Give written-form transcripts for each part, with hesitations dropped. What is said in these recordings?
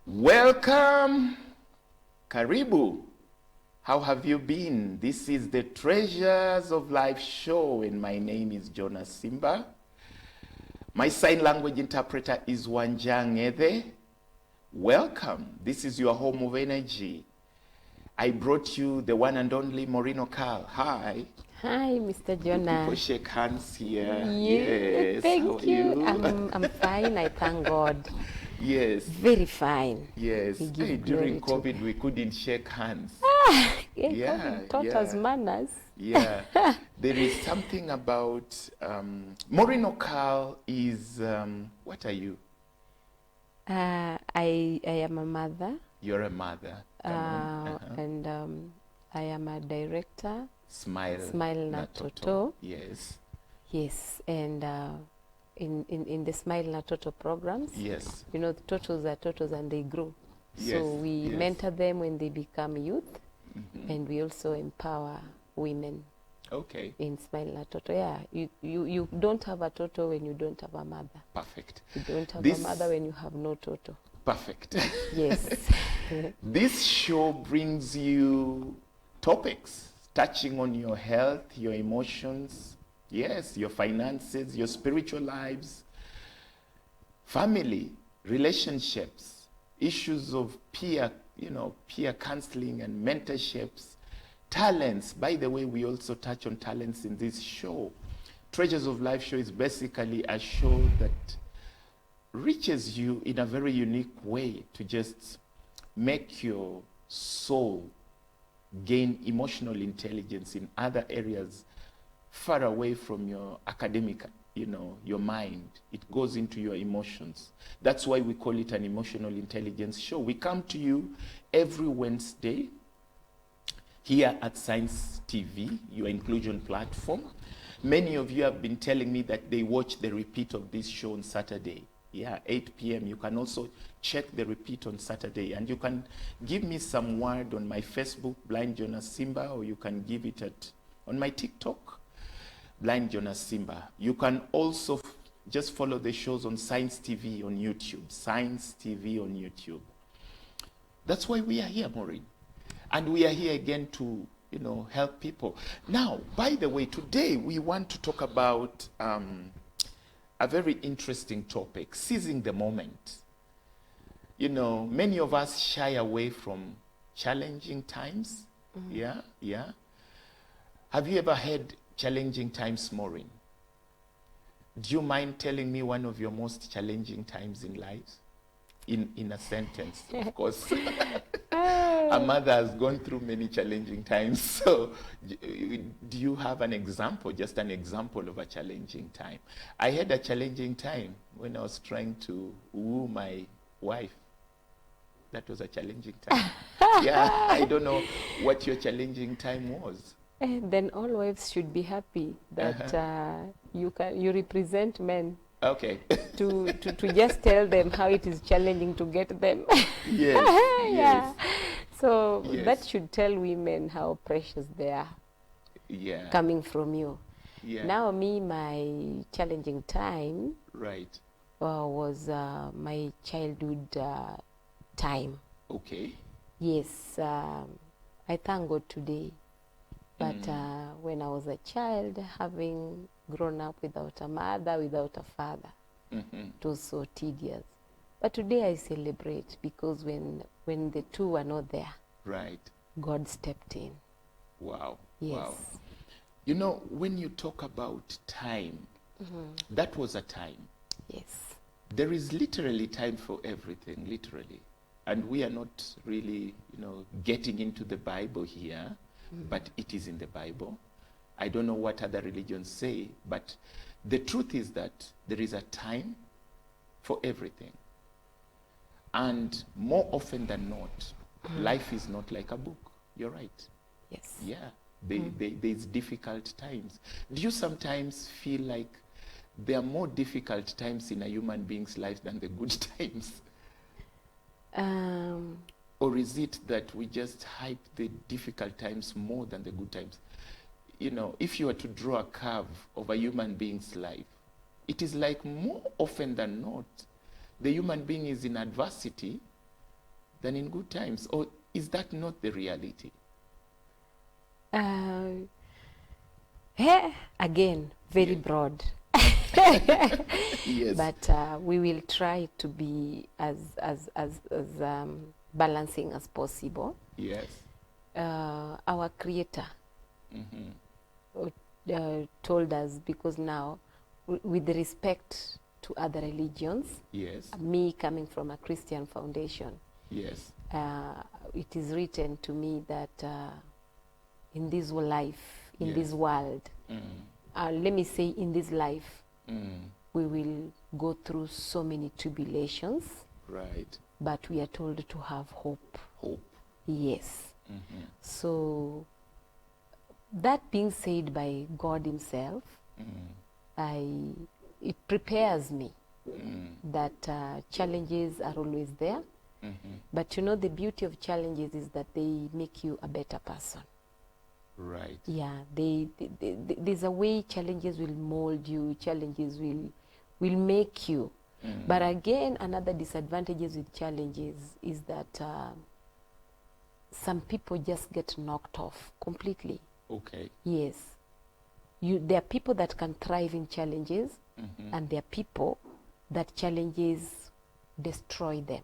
Welcome, Karibu. How have you been? This is the Treasures of Life show, and my name is Jonas Simba. My sign language interpreter is Wanjang Ede. Welcome. This is your home of energy. I brought you the one and only Maureen Carl. Hi. Hi, Mr. Jonas. People shake hands here. Yes, thank you. I'm fine, I thank God. Yes. Very fine. Yes. Hey, during COVID, we couldn't shake hands. COVID taught us manners. Yeah. There is something about... Maureen Carl is... what are you? I am a mother. You're a mother. And I am a director. Smile Na Toto. Yes. Yes, and in the Smile Na Toto programs, yes, you know, the Totos are Totos and they grow. Yes. So we mentor them when they become youth, mm-hmm. and we also empower women. Okay. In Smile Na Toto, yeah. You don't have a Toto when you don't have a mother. Perfect. You don't have a mother when you have no Toto. Perfect. Yes. This show brings you topics touching on your health, your emotions, yes, your finances, your spiritual lives, family, relationships, issues of peer counseling and mentorships, talents. By the way, we also touch on talents in this show. Treasures of Life show is basically a show that reaches you in a very unique way to just make your soul gain emotional intelligence in other areas far away from your academic, your mind. It goes into your emotions. That's why we call it an emotional intelligence show. We come to you every Wednesday here at Science TV, your inclusion platform. Many of you have been telling me that they watch the repeat of this show on Saturday. Yeah, 8 p.m. You can also check the repeat on Saturday, and you can give me some word on my Facebook, Blind Jonas Simba, or you can give it on my TikTok, Blind Jonas Simba. You can also just follow the shows on Science TV on YouTube, Science TV on YouTube. That's why we are here, Maureen. And we are here again to, help people. Now, by the way, today we want to talk about a very interesting topic, seizing the moment. Many of us shy away from challenging times. Mm-hmm. Yeah. Have you ever had challenging times, Maureen? Do you mind telling me one of your most challenging times in life? In a sentence, of course. A mother has gone through many challenging times. So do you have an example, just an example of a challenging time? I had a challenging time when I was trying to woo my wife. That was a challenging time. Yeah, I don't know what your challenging time was. Then all wives should be happy that you represent men. Okay. to just tell them how it is challenging to get them. Yes. Yeah. Yes. So that should tell women how precious they are. Yeah. Coming from you. Yeah. Now my challenging time. Right. Was my childhood time. Okay. Yes. I thank God today. But when I was a child, having grown up without a mother, without a father, it was so tedious. But today I celebrate because when the two were not there, right, God stepped in. Wow. Yes. Wow. When you talk about time, that was a time. Yes. There is literally time for everything, literally. And we are not really, getting into the Bible here. But it is in the Bible. I don't know what other religions say, but the truth is that there is a time for everything. And more often than not, life is not like a book. You're right. Yes. Yeah. There's difficult times. Do you sometimes feel like there are more difficult times in a human being's life than the good times? Or is it that we just hype the difficult times more than the good times? If you were to draw a curve of a human being's life, it is like more often than not, the human being is in adversity than in good times? Or is that not the reality? Again, very Yeah. broad. Yes. But we will try to be as balancing as possible. Yes. Our Creator told us, because now, with respect to other religions, Yes. me coming from a Christian foundation, Yes. it is written to me that in this life, in Yes. this world, let me say in this life, we will go through so many tribulations, Right. but we are told to have hope. Hope. Yes. So, that being said by God Himself, it prepares me that challenges are always there. But you know, the beauty of challenges is that they make you a better person. Right. Yeah, there's a way challenges will mold you, challenges will make you. But again, another disadvantages with challenges is that some people just get knocked off completely. Okay. Yes. There are people that can thrive in challenges, and there are people that challenges destroy them.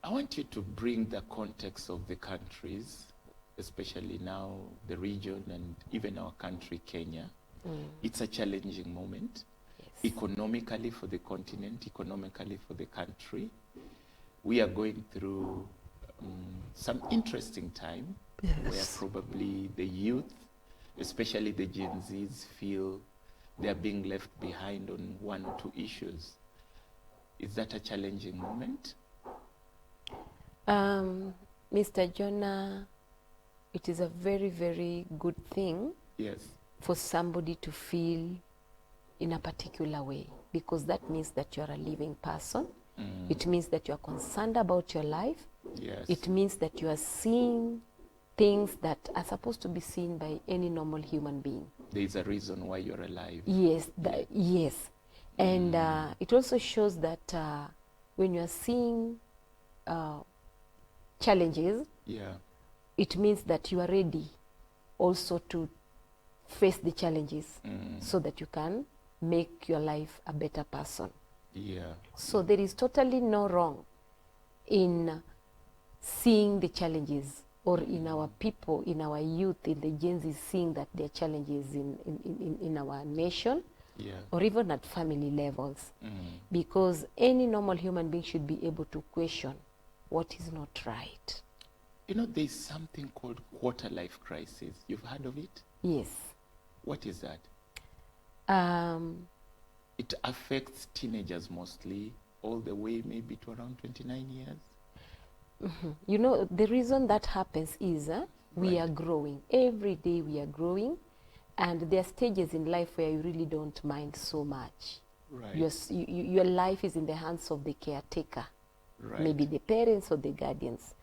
I want you to bring the context of the countries, especially now the region and even our country, Kenya. It's a challenging moment, Yes. economically for the continent, economically for the country. We are going through some interesting time where probably the youth, especially the Gen Zs, feel they are being left behind on one or two issues. Is that a challenging moment? Mr. Jonah, it is a very, very good thing Yes. for somebody to feel in a particular way, because that means that you're a living person. It means that you're concerned about your life. Yes. It means that you are seeing things that are supposed to be seen by any normal human being. There is a reason why you're alive. Yes, yes. And it also shows that when you are seeing challenges, Yeah. it means that you are ready also to face the challenges so that you can make your life a better person. Yeah. So there is totally no wrong in seeing the challenges, or in our people, in our youth, in the Gen Z, seeing that there are challenges in our nation, Yeah. or even at family levels. Because any normal human being should be able to question what is not right. You know, there's something called quarter life crisis. You've heard of it? Yes. What is that? Um, It affects teenagers mostly, all the way maybe to around 29 years. you know, the reason that happens is we Right. are growing. Every day we are growing, and there are stages in life where you really don't mind so much. Right. Your life is in the hands of the caretaker, Right. maybe the parents or the guardians.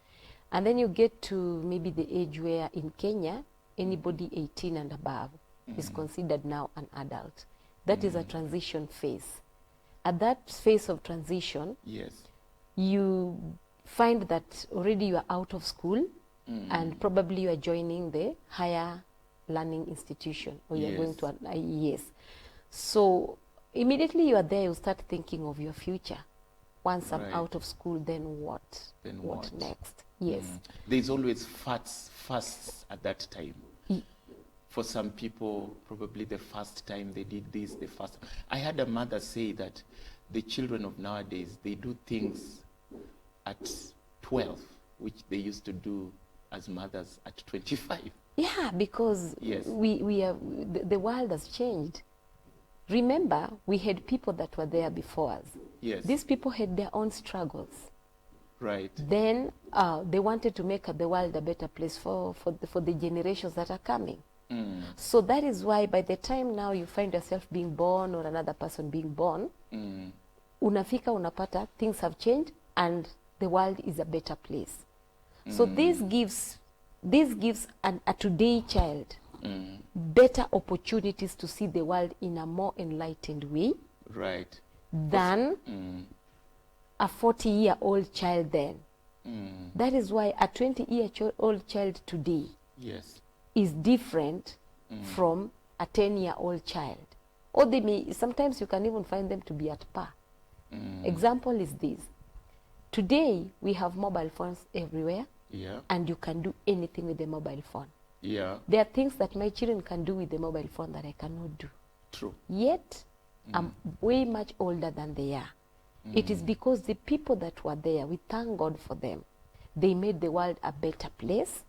And then you get to maybe the age where in Kenya, anybody 18 and above is considered now an adult. That is a transition phase. At that phase of transition, Yes. you find that already you are out of school, and probably you are joining the higher learning institution, or you're going Yes. to an yes. So immediately you are there, you start thinking of your future. Once I'm Right. out of school, then what? Then what what? next? Yes. There's always fasts at that time. Y- For some people, probably the first time they did this, the first. I had a mother say that the children of nowadays, they do things at 12, which they used to do as mothers at 25. Yeah, because Yes. the world has changed. Remember, we had people that were there before us. Yes. These people had their own struggles. Right. Then they wanted to make the world a better place for the generations that are coming. So that is why by the time now you find yourself being born, or another person being born, unafika unapata things have changed and the world is a better place. So this gives a today child better opportunities to see the world in a more enlightened way Right. than a 40-year-old child then, That is why a 20-year-old child today Yes. is different from a 10-year-old child. Or they may, sometimes you can even find them to be at par. Example is this. Today, we have mobile phones everywhere, Yeah. and you can do anything with the mobile phone. Yeah. There are things that my children can do with the mobile phone that I cannot do. True. Yet, I'm way much older than they are. It is because the people that were there, we thank God for them. They made the world a better place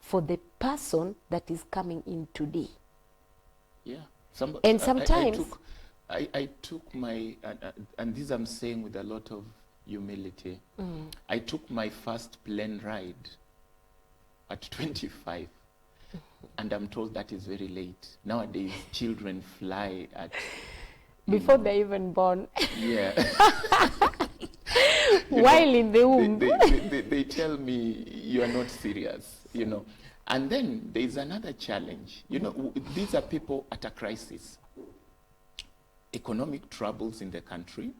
for the person that is coming in today. Yeah. And sometimes- I took my, and this I'm saying with a lot of humility, I took my first plane ride at 25. And I'm told that is very late. Nowadays, children fly at... Before they're even born, Yeah. while in the womb. They tell me you are not serious, you know. And then there's another challenge. You know, these are people at a crisis. Economic troubles in the country.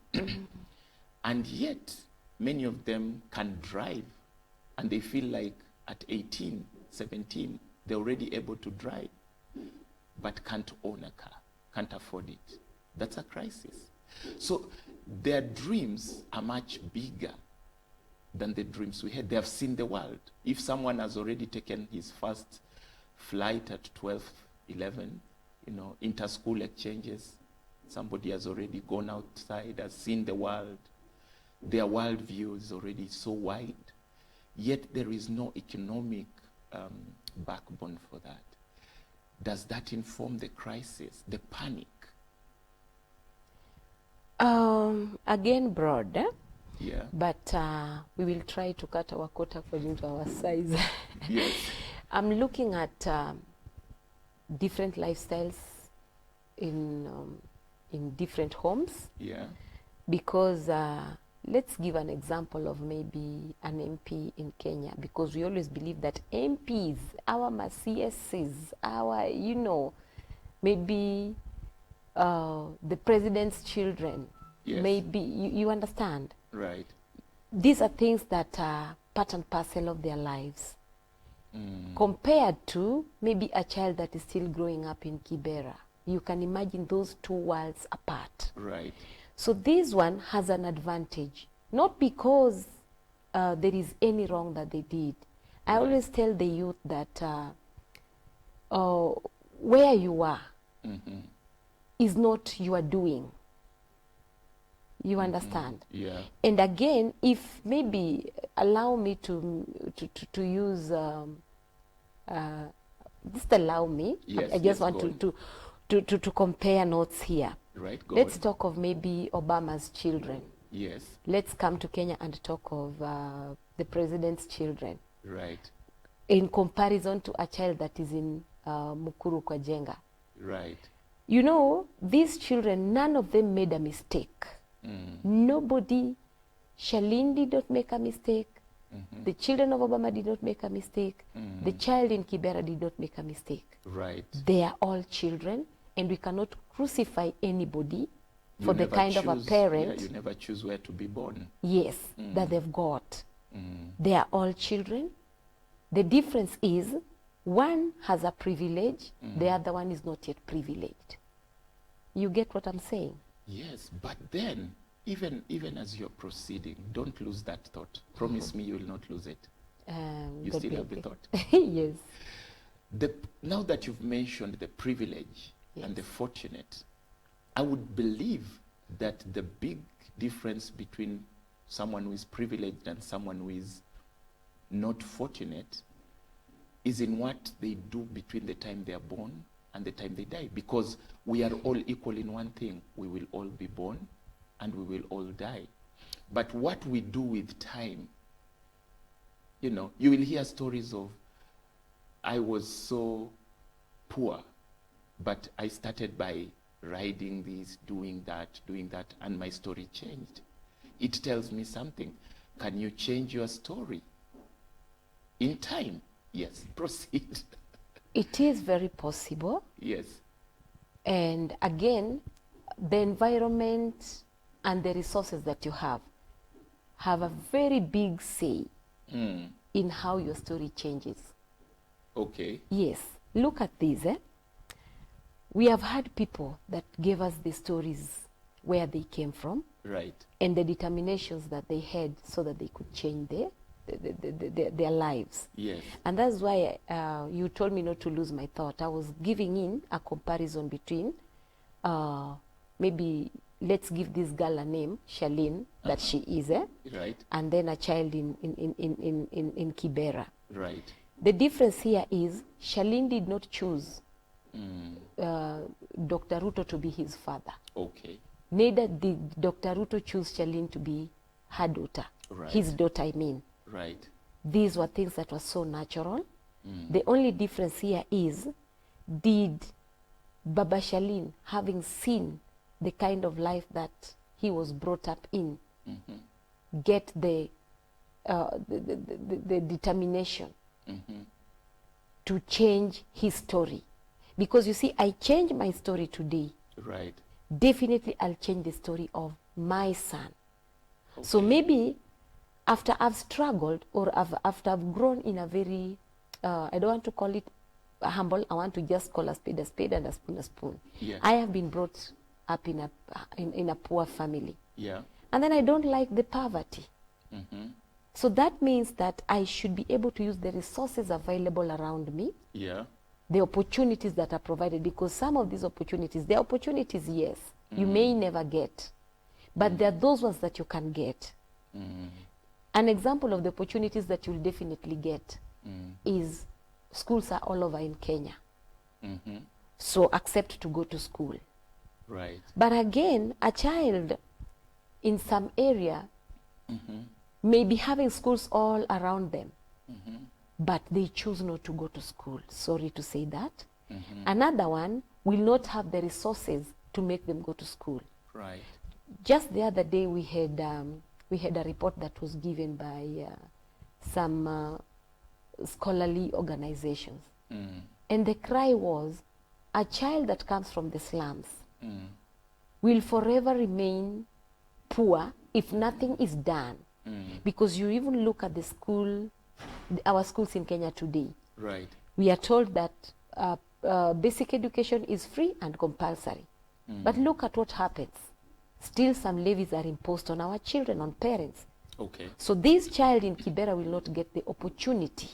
And yet, many of them can drive. And they feel like at 18, 17, they're already able to drive, but can't own a car, can't afford it. That's a crisis. So their dreams are much bigger than the dreams we had. They have seen the world. If someone has already taken his first flight at 12, 11, you know, inter-school exchanges, somebody has already gone outside, has seen the world. Their worldview is already so wide. Yet there is no economic backbone for that. Does that inform the crisis, the panic? Again, broad, Yeah. but we will try to cut our coat according to our size. Yes. I'm looking at different lifestyles in different homes, Yeah. because let's give an example of maybe an MP in Kenya, because we always believe that MPs, our CSs, our, you know, maybe the president's children, Yes. maybe, you understand? Right. These are things that are part and parcel of their lives. Compared to maybe a child that is still growing up in Kibera. You can imagine those two worlds apart. Right. So this one has an advantage, not because there is any wrong that they did. I always tell the youth that where you are is not your doing. You understand? Yeah. And again, if maybe allow me to use just allow me. Yes, I just yes, want go to compare notes here. Right. Go Let's on. talk of maybe Obama's children. Yes. Let's come to Kenya and talk of the president's children Right. in comparison to a child that is in Mukuru kwa Jenga. Right. You know, these children, none of them made a mistake. Nobody, Shalin did not make a mistake. The children of Obama did not make a mistake. The child in Kibera did not make a mistake. Right. They are all children, and we cannot crucify anybody for the never kind of a choose- parent, Yeah, you never choose where to be born. yes, that they've got. They are all children. The difference is one has a privilege, the other one is not yet privileged. You get what I'm saying? Yes, but then, even as you're proceeding, don't lose that thought. Promise me you will not lose it. You God still have the bless thought. you. Yes. Now that you've mentioned the privilege and the fortunate, I would believe that the big difference between someone who is privileged and someone who is not fortunate is in what they do between the time they are born and the time they die. Because we are all equal in one thing. We will all be born and we will all die. But what we do with time, you know, you will hear stories of, I was so poor, but I started by riding this, doing that, and my story changed. It tells me something. Can you change your story? In time? Yes. Proceed. It is very possible. Yes. And again, the environment and the resources that you have a very big say in how your story changes. Okay. Yes, look at this. We have had people that gave us the stories where they came from Right. and the determinations that they had so that they could change their lives. Yes. And that's why you told me not to lose my thought. I was giving in a comparison between maybe let's give this girl a name, Charlene, that she is, Right. and then a child in Kibera. Right. The difference here is Charlene did not choose Dr. Ruto to be his father. Okay. Neither did Dr. Ruto choose Charlene to be her daughter. Right. His daughter, I mean. Right. These were things that were so natural. The only difference here is, did Baba Charlene, having seen the kind of life that he was brought up in, get the determination to change his story? Because you see, I change my story today. Right. Definitely I'll change the story of my son. Okay. So maybe after I've struggled or after I've grown in a very, I don't want to call it humble, I want to just call a spade and a spoon a spoon. Yeah. I have been brought up in a poor family. Yeah. And then I don't like the poverty. So that means that I should be able to use the resources available around me. Yeah. The opportunities that are provided, because some of these opportunities, they're opportunities, yes, you may never get, but there are those ones that you can get. An example of the opportunities that you'll definitely get is schools are all over in Kenya. So accept to go to school. Right. But again, a child in some area may be having schools all around them, but they choose not to go to school. Sorry to say that. Another one will not have the resources to make them go to school. Right. Just the other day, we had a report that was given by some scholarly organizations. And the cry was, a child that comes from the slums will forever remain poor if nothing is done. Because you even look at the school, our schools in Kenya today. Right. We are told that basic education is free and compulsory. But look at what happens. Still some levies are imposed on our children, on parents. Okay. So this child in Kibera will not get the opportunity,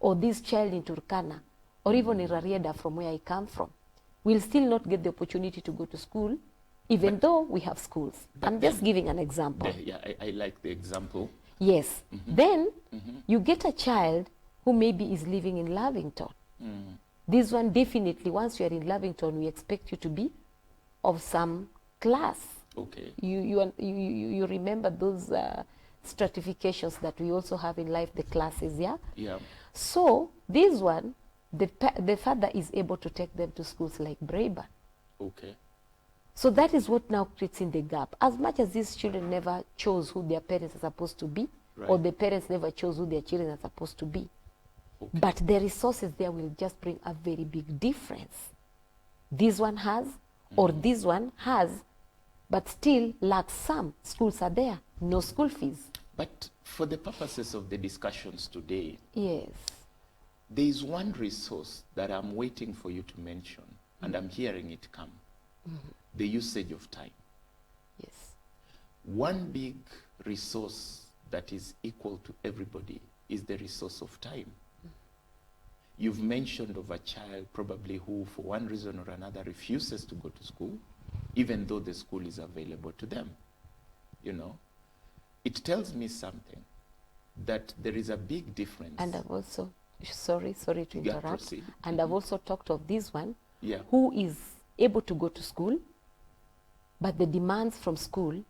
or this child in Turkana, or even in Rarieda from where I come from, will still not get the opportunity to go to school, even though we have schools. I'm just giving an example. Yeah, I like the example. Yes. Then you get a child who maybe is living in Lavington. This one definitely, once you are in Lavington, we expect you to be of some class. Okay. You remember those stratifications that we also have in life, the classes, yeah? Yeah. So this one, the father is able to take them to schools like Braeburn. Okay. So that is what now creates in the gap. As much as these children never chose who their parents are supposed to be, Right. or the parents never chose who their children are supposed to be, Okay. but the resources there will just bring a very big difference. This one has, or this one has, but still lacks some. Schools are there, no school fees. But for the purposes of the discussions today, Yes. there is one resource that I'm waiting for you to mention, and I'm hearing it come. The usage of time. Yes. One big resource that is equal to everybody is the resource of time. You've mentioned of a child probably who, for one reason or another, refuses to go to school, even though the school is available to them. You know, it tells me something, that there is a big difference. And I've also, sorry to Yeah, interrupt. proceed. And I've also talked of this one, Yeah. who is able to go to school, but the demands from school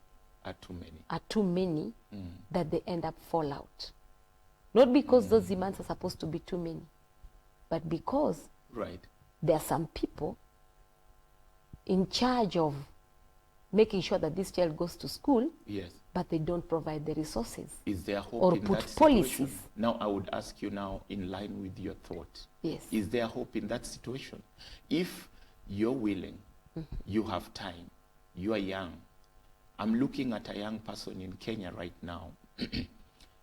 Are too many. are too many that they end up fall out. Not because those demands are supposed to be too many, but because Right. there are some people in charge of making sure that this child goes to school, Yes. but they don't provide the resources. Is there hope Or in put that situation? policies. Now, I would ask you now, in line with your thought, Yes. is there hope in that situation? If you're willing, you have time, you are young. I'm looking at a young person in Kenya right now,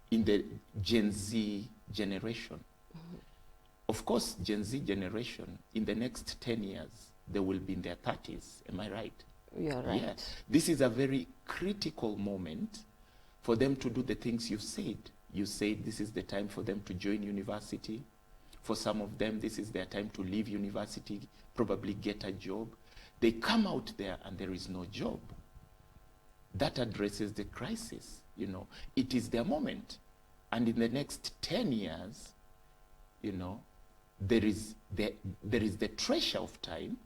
in the Gen Z generation. Of course, Gen Z generation, in the next 10 years, they will be in their 30s. Am I right? You're right. Yeah. This is a very critical moment for them to do the things you said. You said this is the time for them to join university. For some of them, this is their time to leave university, probably get a job. They come out there and there is no job. That addresses the crisis, you know. It is their moment. And in the next 10 years, you know, there is the treasure of time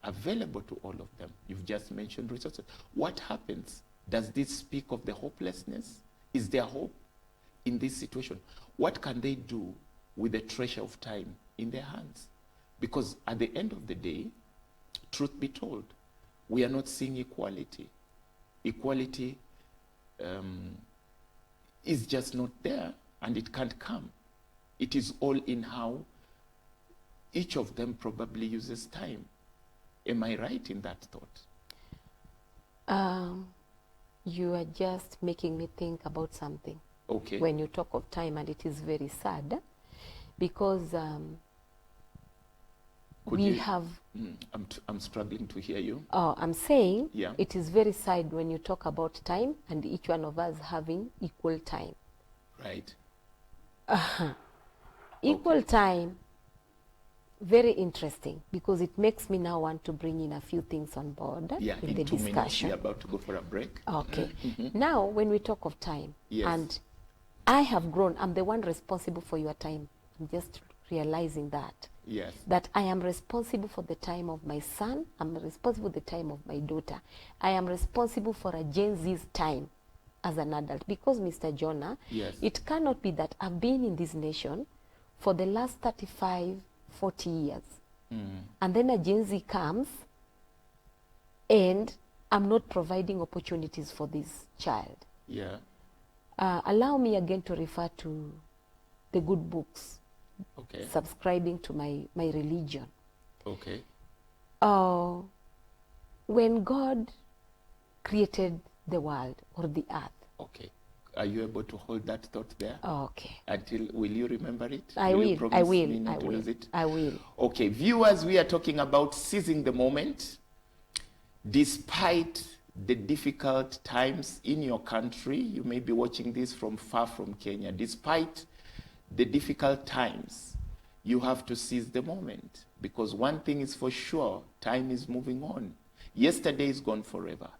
available to all of them. You've just mentioned resources. What happens? Does this speak of the hopelessness? Is there hope in this situation? What can they do with the treasure of time in their hands? Because at the end of the day, truth be told, we are not seeing equality. Equality is just not there, and it can't come. It is all in how each of them probably uses time. Am I right in that thought? You are just making me think about something. Okay. When you talk of time, and it is very sad, because I'm struggling to hear you. Oh, I'm saying, Yeah. it is very sad when you talk about time and each one of us having equal time. Right. Equal time, very interesting, because it makes me now want to bring in a few things on board Yeah, in in the 2 minutes, discussion. we're about to go for a break. Okay. Now, when we talk of time, Yes. and I have grown, I'm the one responsible for your time. I'm just realizing that. Yes. That I am responsible for the time of my son, I'm responsible for the time of my daughter. I am responsible for a Gen Z's time as an adult. Because, Mr. Jonah, Yes. it cannot be that I've been in this nation for the last 35, 40 years. And then a Gen Z comes and I'm not providing opportunities for this child. Yeah. Allow me again to refer to the good books, Okay. subscribing to my religion. Okay. When God created the world or the earth. Okay. Are you able to hold that thought there? Okay. Until, will you remember it? I You will. promise I me will. not I to will. lose it? I will. Okay, viewers, we are talking about seizing the moment. Despite the difficult times in your country, you may be watching this from far from Kenya. Despite the difficult times, you have to seize the moment. Because one thing is for sure, time is moving on. Yesterday is gone forever.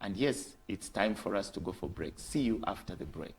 And yes, it's time for us to go for break. See you after the break.